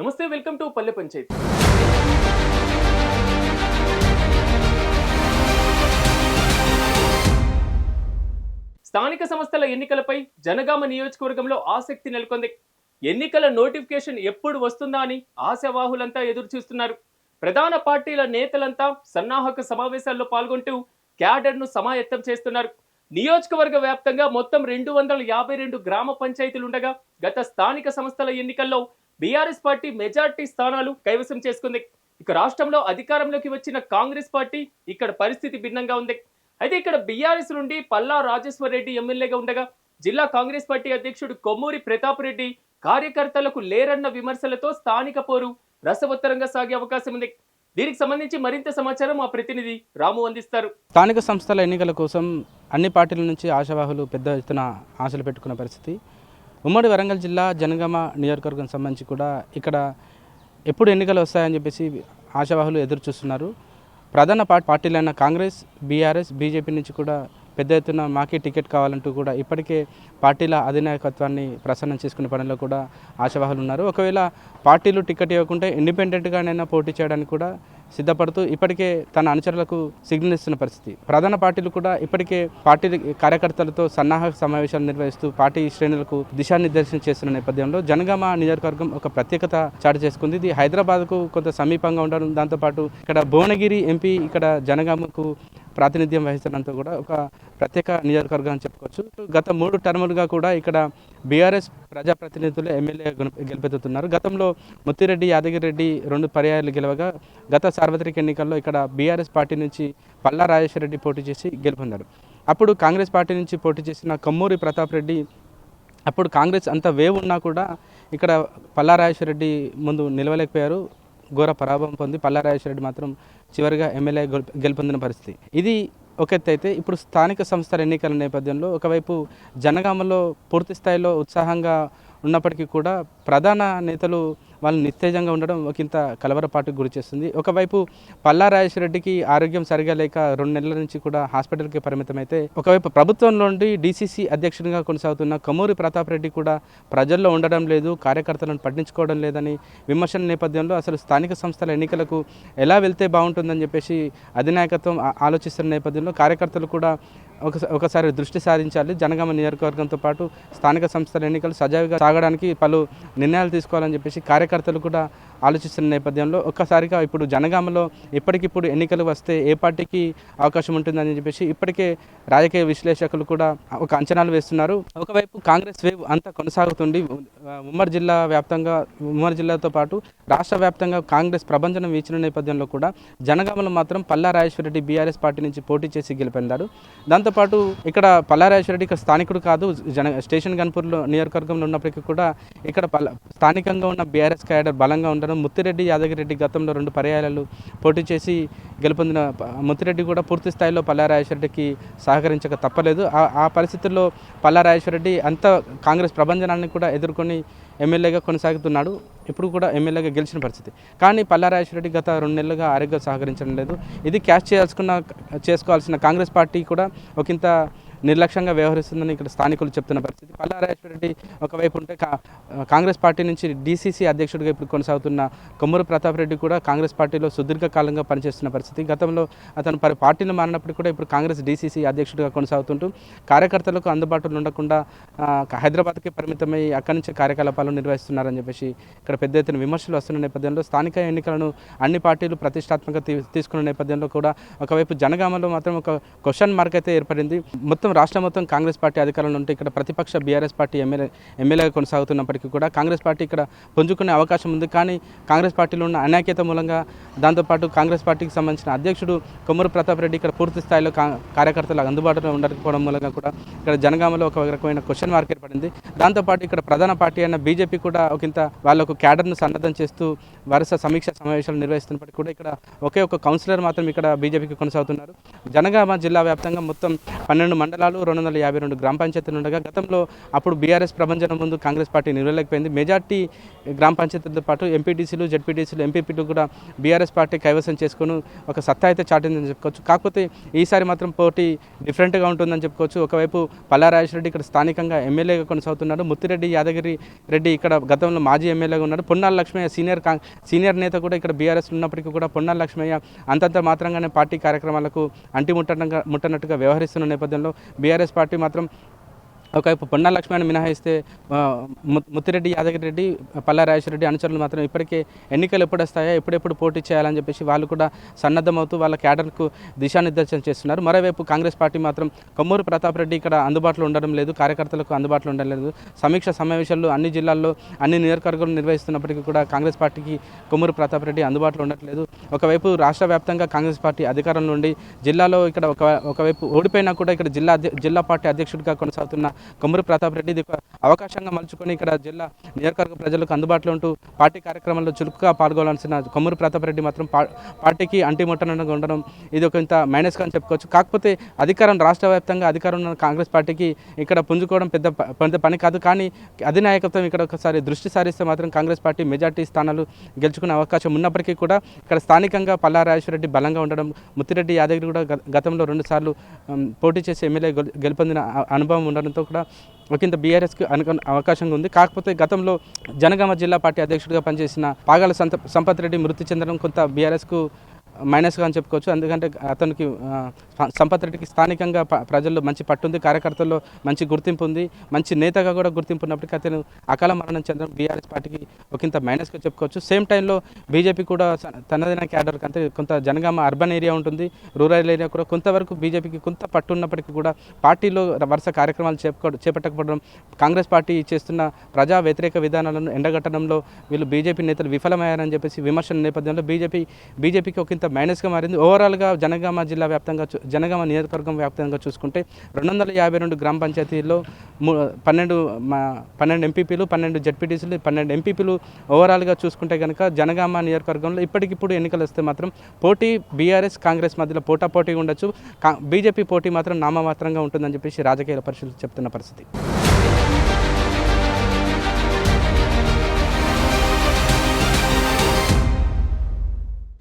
నమస్తే, welcome to పల్లె పంచాయతీ. స్థానిక సంస్థల ఎన్నికలపై జనగామ నియోజకవర్గంలో ఆసక్తి నెలకొంది. ఎన్నికల నోటిఫికేషన్ ఎప్పుడు వస్తుందా అని ఆశావాహులంతా ఎదురు చూస్తున్నారు. ప్రధాన పార్టీల నేతలంతా సన్నాహక సమావేశాల్లో పాల్గొంటూ క్యాడర్ను సమాయత్తం చేస్తున్నారు. నియోజకవర్గ వ్యాప్తంగా మొత్తం 252 గ్రామ పంచాయతీలుండగా గత స్థానిక సంస్థల ఎన్నికల్లో బీఆర్ఎస్ పార్టీ మెజార్టీ స్థానాలు కైవసం చేసుకుంది. ఇక రాష్ట్రంలో అధికారంలోకి వచ్చిన కాంగ్రెస్ పార్టీ ఇక్కడ పరిస్థితి భిన్నంగా ఉంది. అయితే ఇక్కడ బీఆర్ఎస్ నుండి పల్లా రాజేశ్వర్ రెడ్డి ఎమ్మెల్యేగా ఉండగా జిల్లా కాంగ్రెస్ పార్టీ అధ్యక్షుడు కొమ్మూరి ప్రతాప్ రెడ్డి కార్యకర్తలకు లేరన్న విమర్శలతో స్థానిక పోరు రసవత్తరంగా సాగే అవకాశం ఉంది. దీనికి సంబంధించి మరింత సమాచారం మా ప్రతినిధి రాము అందిస్తారు. స్థానిక సంస్థల ఎన్నికల కోసం అన్ని పార్టీల నుంచి ఆశావాహులు పెద్ద ఎత్తున ఆశలు పెట్టుకున్న పరిస్థితి. ఉమ్మడి వరంగల్ జిల్లా జనగామ నియోజకవర్గం సంబంధించి కూడా ఇక్కడ ఎప్పుడు ఎన్నికలు వస్తాయని చెప్పేసి ఆశావాహులు ఎదురు చూస్తున్నారు. ప్రధాన పార్టీలైన కాంగ్రెస్, బీఆర్ఎస్, బీజేపీ నుంచి కూడా పెద్ద ఎత్తున మాకే టికెట్ కావాలంటూ కూడా ఇప్పటికే పార్టీల అధినాయకత్వాన్ని ప్రసన్నం చేసుకునే పనిలో కూడా ఆశావాహులు ఉన్నారు. ఒకవేళ పార్టీలు టికెట్ ఇవ్వకుంటే ఇండిపెండెంట్గానైనా పోటీ చేయడానికి కూడా సిద్ధపడుతూ ఇప్పటికే తన అనుచరులకు సిగ్నల్ ఇస్తున్న పరిస్థితి. ప్రధాన పార్టీలు కూడా ఇప్పటికే పార్టీ కార్యకర్తలతో సన్నాహక సమావేశాలు నిర్వహిస్తూ పార్టీ శ్రేణులకు దిశానిర్దేశం చేస్తున్న నేపథ్యంలో జనగామ నియోజకవర్గం ఒక ప్రత్యేకత చాటు చేసుకుంది. ఇది హైదరాబాద్కు కొంత సమీపంగా ఉండడం, దాంతోపాటు ఇక్కడ భువనగిరి ఎంపీ ఇక్కడ జనగామకు ప్రాతినిధ్యం వహిస్తున్నంత కూడా ఒక ప్రత్యేక నియోజకవర్గం అని చెప్పుకోవచ్చు. గత 3 టర్ములుగా కూడా ఇక్కడ బీఆర్ఎస్ ప్రజాప్రతినిధులు ఎమ్మెల్యే గెలుపెత్తుతున్నారు. గతంలో ముత్తిరెడ్డి, యాదగిరెడ్డి 2 పర్యాయాలు గెలవగా గత సార్వత్రిక ఎన్నికల్లో ఇక్కడ బీఆర్ఎస్ పార్టీ నుంచి పల్లా రాజేశ్వర్ రెడ్డి పోటీ చేసి గెలుపొందాడు. అప్పుడు కాంగ్రెస్ పార్టీ నుంచి పోటీ చేసిన కొమ్మూరి ప్రతాప్ రెడ్డి అప్పుడు కాంగ్రెస్ అంత వేవ్ ఉన్నా కూడా ఇక్కడ పల్లా రాజేశ్వర్ రెడ్డి ముందు నిలవలేకపోయారు. ఘోర పరాభవం పొంది పల్లా రాజేశ్వర రెడ్డి మాత్రం చివరిగా ఎమ్మెల్యే గెలుపొందిన పరిస్థితి. ఇది ఒక ఎత్తు అయితే ఇప్పుడు స్థానిక సంస్థల ఎన్నికల నేపథ్యంలో ఒకవైపు జనగామలో పూర్తి స్థాయిలో ఉత్సాహంగా ఉన్నప్పటికీ కూడా ప్రధాన నేతలు వాళ్ళు నిస్తేజంగా ఉండడం ఒకంత కలవరపాటుకు గురి చేస్తుంది. ఒకవైపు పల్లా రాజేశ్వర రెడ్డికి ఆరోగ్యం సరిగా లేక 2 నెలల నుంచి కూడా హాస్పిటల్కి పరిమితమైతే, ఒకవైపు ప్రభుత్వం నుండి డీసీసీ అధ్యక్షుడిగా కొనసాగుతున్న కొమ్మూరి ప్రతాప్ రెడ్డి కూడా ప్రజల్లో ఉండడం లేదు, కార్యకర్తలను పట్టించుకోవడం లేదని విమర్శల నేపథ్యంలో అసలు స్థానిక సంస్థల ఎన్నికలకు ఎలా వెళ్తే బాగుంటుందని చెప్పేసి అధినాయకత్వం ఆలోచిస్తున్న నేపథ్యంలో కార్యకర్తలు కూడా ఒకసారి దృష్టి సారించాలి. జనగామ నియోజకవర్గంతో పాటు స్థానిక సంస్థల ఎన్నికలు సజావుగా సాగడానికి పలు నిర్ణయాలు తీసుకోవాలని చెప్పేసి కార్యకర్తలు కూడా ఆలోచిస్తున్న నేపథ్యంలో ఒక్కసారిగా ఇప్పుడు జనగామలో ఇప్పటికిప్పుడు ఎన్నికలు వస్తే ఏ పార్టీకి అవకాశం ఉంటుందని చెప్పేసి ఇప్పటికే రాజకీయ విశ్లేషకులు కూడా ఒక అంచనాలు వేస్తున్నారు. ఒకవైపు కాంగ్రెస్ వేవ్ అంతా కొనసాగుతుంది. ఉమ్మడి జిల్లా వ్యాప్తంగా, ఉమ్మడి జిల్లాతో పాటు రాష్ట్ర వ్యాప్తంగా కాంగ్రెస్ ప్రభంజనం వీచిన నేపథ్యంలో కూడా జనగామలో మాత్రం పల్లా రాజేశ్వర రెడ్డి బీఆర్ఎస్ పార్టీ నుంచి పోటీ చేసి గెలుపొందాడు. దాంతోపాటు ఇక్కడ పల్లా రాజేశ్వర రెడ్డి ఇక్కడ స్థానికుడు కాదు, స్టేషన్ గన్పూర్లో నియోజకవర్గంలో ఉన్నప్పటికీ కూడా ఇక్కడ స్థానికంగా ఉన్న బీఆర్ఎస్ క్యాడర్ బలంగా ఉండడం, ముత్తిరెడ్డి, యాదగిరెడ్డి గతంలో 2 పర్యాయాలు పోటీ చేసి గెలుపొందిన ముత్తిరెడ్డి కూడా పూర్తి స్థాయిలో పల్లా రాజేశ్వర రెడ్డికి సహకరించక తప్పలేదు. ఆ పరిస్థితుల్లో పల్లా రాజేశ్వర రెడ్డి అంత కాంగ్రెస్ ప్రభంజనాన్ని కూడా ఎదుర్కొని ఎమ్మెల్యేగా కొనసాగుతున్నాడు. ఇప్పుడు కూడా ఎమ్మెల్యేగా గెలిచిన పరిస్థితి. కానీ పల్లా రాజేశ్వర రెడ్డి గత 2 నెలలుగా ఆరోగ్యం సహకరించడం లేదు. ఇది క్యాష్ చేసుకోవాల్సిన కాంగ్రెస్ పార్టీ కూడా ఒకంత నిర్లక్ష్యంగా వ్యవహరిస్తుందని ఇక్కడ స్థానికులు చెప్తున్న పరిస్థితి. పల్లా రాజేశ్వర రెడ్డి ఒకవైపు ఉంటే కాంగ్రెస్ పార్టీ నుంచి డీసీసీ అధ్యక్షుడిగా ఇప్పుడు కొనసాగుతున్న కొమ్మూరి ప్రతాప్ రెడ్డి కూడా కాంగ్రెస్ పార్టీలో సుదీర్ఘకాలంగా పనిచేస్తున్న పరిస్థితి. గతంలో అతను పార్టీలు మారినప్పుడు కూడా ఇప్పుడు కాంగ్రెస్ డీసీసీ అధ్యక్షుడిగా కొనసాగుతుంటూ కార్యకర్తలకు అందుబాటులో ఉండకుండా హైదరాబాద్కి పరిమితమై అక్కడి నుంచి కార్యకలాపాలు నిర్వహిస్తున్నారని చెప్పేసి ఇక్కడ పెద్ద ఎత్తున విమర్శలు వస్తున్న నేపథ్యంలో స్థానిక ఎన్నికలను అన్ని పార్టీలు ప్రతిష్టాత్మకంగా తీసుకున్న నేపథ్యంలో కూడా ఒకవైపు జనగామలో మాత్రం ఒక క్వశ్చన్ మార్క్ అయితే ఏర్పడింది. మొత్తం రాష్ట్రం మొత్తం కాంగ్రెస్ పార్టీ అధికారంలో ఉంటే ఇక్కడ ప్రతిపక్ష బీఆర్ఎస్ పార్టీ ఎమ్మెల్యేగా కొనసాగుతున్నప్పటికీ కూడా కాంగ్రెస్ పార్టీ ఇక్కడ పుంజుకునే అవకాశం ఉంది. కానీ కాంగ్రెస్ పార్టీలో ఉన్న అనాఖ్యత మూలంగా, దాంతోపాటు కాంగ్రెస్ పార్టీకి సంబంధించిన అధ్యక్షుడు కొమ్మూరి ప్రతాప్ రెడ్డి ఇక్కడ పూర్తి స్థాయిలో కార్యకర్తలకు అందుబాటులో ఉండకపోవడం మూలంగా కూడా ఇక్కడ జనగామలో ఒక రకమైన క్వశ్చన్ మార్క్ ఏర్పడింది. దాంతోపాటు ఇక్కడ ప్రధాన పార్టీ అయిన బీజేపీ కూడా ఒకంత వాళ్ళకు క్యాడర్ను సన్నద్ధం చేస్తూ వరుస సమీక్ష సమావేశాలు నిర్వహిస్తున్నప్పటికీ కూడా ఇక్కడ ఒకే ఒక కౌన్సిలర్ మాత్రం ఇక్కడ బీజేపీకి కొనసాగుతున్నారు. జనగామ జిల్లా వ్యాప్తంగా మొత్తం 12 మండలాలు మండలాలు 252 గ్రామ పంచాయతీలు ఉండగా గతంలో అప్పుడు బీఆర్ఎస్ ప్రభంజనం ముందు కాంగ్రెస్ పార్టీ నిలవలేకపోయింది. మెజార్టీ గ్రామ పంచాయతీలతో పాటు ఎంపీటీసీలు, జెడ్పీటీసీలు, ఎంపీపీలు కూడా బీఆర్ఎస్ పార్టీ కైవసం చేసుకుని ఒక సత్తా అయితే చాటిందని చెప్పుకోవచ్చు. కాకపోతే ఈసారి మాత్రం పోటీ డిఫరెంట్గా ఉంటుందని చెప్పుకోవచ్చు. ఒకవైపు పల్లా రాజేశ్వర రెడ్డి ఇక్కడ స్థానికంగా ఎమ్మెల్యేగా కొనసాగుతున్నాడు. ముత్తిరెడ్డి యాదగిరి రెడ్డి ఇక్కడ గతంలో మాజీ ఎమ్మెల్యేగా ఉన్నాడు. పొన్నాల లక్ష్మయ్య సీనియర్ నేత కూడా ఇక్కడ బీఆర్ఎస్ ఉన్నప్పటికీ కూడా పొన్నాల లక్ష్మయ్య అంతంత మాత్రంగానే పార్టీ కార్యక్రమాలకు ముట్టనట్టుగా వ్యవహరిస్తున్న నేపథ్యంలో బీఆర్ఎస్ పార్టీ మాత్రం ఒకవైపు పొన్నాల లక్ష్మణ్ మినహాయిస్తే ముత్తిరెడ్డి యాదగిరి రెడ్డి, పల్లా రాజేశ్వర రెడ్డి అనుచరులు మాత్రం ఇప్పటికే ఎన్నికలు ఎప్పుడు వస్తాయో ఎప్పుడెప్పుడు పోటీ చేయాలని చెప్పేసి వాళ్ళు కూడా సన్నద్ధమవుతూ వాళ్ళ క్యాడర్కు దిశానిర్దేశం చేస్తున్నారు. మరోవైపు కాంగ్రెస్ పార్టీ మాత్రం కొమ్మూరు ప్రతాప్ రెడ్డి ఇక్కడ అందుబాటులో ఉండడం లేదు, కార్యకర్తలకు అందుబాటులో ఉండడం లేదు. సమీక్ష సమావేశాలు అన్ని జిల్లాల్లో అన్ని నియోజకవర్గాలు నిర్వహిస్తున్నప్పటికీ కూడా కాంగ్రెస్ పార్టీకి కొమ్మూరు ప్రతాప్ రెడ్డి అందుబాటులో ఉండట్లేదు. ఒకవైపు రాష్ట్ర వ్యాప్తంగా కాంగ్రెస్ పార్టీ అధికారం నుండి జిల్లాలో ఇక్కడ ఒకవైపు ఓడిపోయినా కూడా ఇక్కడ జిల్లా పార్టీ అధ్యక్షుడిగా కొనసాగుతున్న కొమ్మూరు ప్రతాప్ రెడ్డి ఇది ఒక అవకాశంగా మలుచుకొని ఇక్కడ జిల్లా నియోజకవర్గ ప్రజలకు అందుబాటులో ఉంటూ పార్టీ కార్యక్రమంలో చురుకుగా పాల్గొనాల్సిన కొమ్మూరు ప్రతాప్ రెడ్డి మాత్రం పార్టీకి అంటిముట్టనంగా ఉండడం ఇది ఒక ఇంత మైనస్గా అని చెప్పుకోవచ్చు. కాకపోతే రాష్ట్ర వ్యాప్తంగా అధికారం ఉన్న కాంగ్రెస్ పార్టీకి ఇక్కడ పుంజుకోవడం పెద్ద పని కాదు. కానీ అధినాయకత్వం ఇక్కడ ఒకసారి దృష్టి సారిస్తే మాత్రం కాంగ్రెస్ పార్టీ మెజార్టీ స్థానాలు గెలుచుకునే అవకాశం ఉన్నప్పటికీ కూడా ఇక్కడ స్థానికంగా పల్లా రాజేశ్వర రెడ్డి బలంగా ఉండడం, ముత్తిరెడ్డి యాదగిరి కూడా గతంలో 2 సార్లు పోటీ చేసి ఎమ్మెల్యే గెలుపొందిన అనుభవం ఉండడంతో కూడా ఒకంత బీఆర్ఎస్కి అవకాశంగా ఉంది. కాకపోతే గతంలో జనగామ జిల్లా పార్టీ అధ్యక్షుడిగా పనిచేసిన పాగాల సంపత్ రెడ్డి మృతి చెందడం కొంత బీఆర్ఎస్కు మైనస్గా అని చెప్పుకోవచ్చు. ఎందుకంటే అతనికి సంపత్ రెడ్డికి స్థానికంగా ప్రజల్లో మంచి పట్టుంది, కార్యకర్తల్లో మంచి గుర్తింపు ఉంది, మంచి నేతగా కూడా గుర్తింపు ఉన్నప్పటికీ అతను అకాల మరణం చెందడం బీఆర్ఎస్ పార్టీకి ఒకంత మైనస్గా చెప్పుకోవచ్చు. సేమ్ టైంలో బీజేపీ కూడా తనదైన క్యాడర్ అంటే కొంత జనగామ అర్బన్ ఏరియా ఉంటుంది, రూరల్ ఏరియా కూడా కొంతవరకు బీజేపీకి కొంత పట్టు ఉన్నప్పటికీ కూడా పార్టీలో వరుస కార్యక్రమాలు చేపట్టకపోవడం, కాంగ్రెస్ పార్టీ చేస్తున్న ప్రజా వ్యతిరేక విధానాలను ఎండగట్టడంలో వీళ్ళు బీజేపీ నేతలు విఫలమయ్యారని చెప్పేసి విమర్శల నేపథ్యంలో బీజేపీకి ఒకంత మైనస్గా మారింది. ఓవరాల్గా జనగామ జిల్లా వ్యాప్తంగా జనగామ నియోజకవర్గం వ్యాప్తంగా చూసుకుంటే 252 గ్రామ పంచాయతీల్లో 12 ఎంపీపీలు, 12 జెడ్పీటీసీలు, 12 ఎంపీపీలు ఓవరాల్గా చూసుకుంటే కనుక జనగామ నియోజకవర్గంలో ఇప్పటికిప్పుడు ఎన్నికలు వస్తే మాత్రం పోటీ బీఆర్ఎస్ కాంగ్రెస్ మధ్యలో పోటాపోటీ ఉండొచ్చు. బీజేపీ పోటీ మాత్రం నామమాత్రంగా ఉంటుందని చెప్పేసి రాజకీయ పరిశీలన చెప్తున్న పరిస్థితి.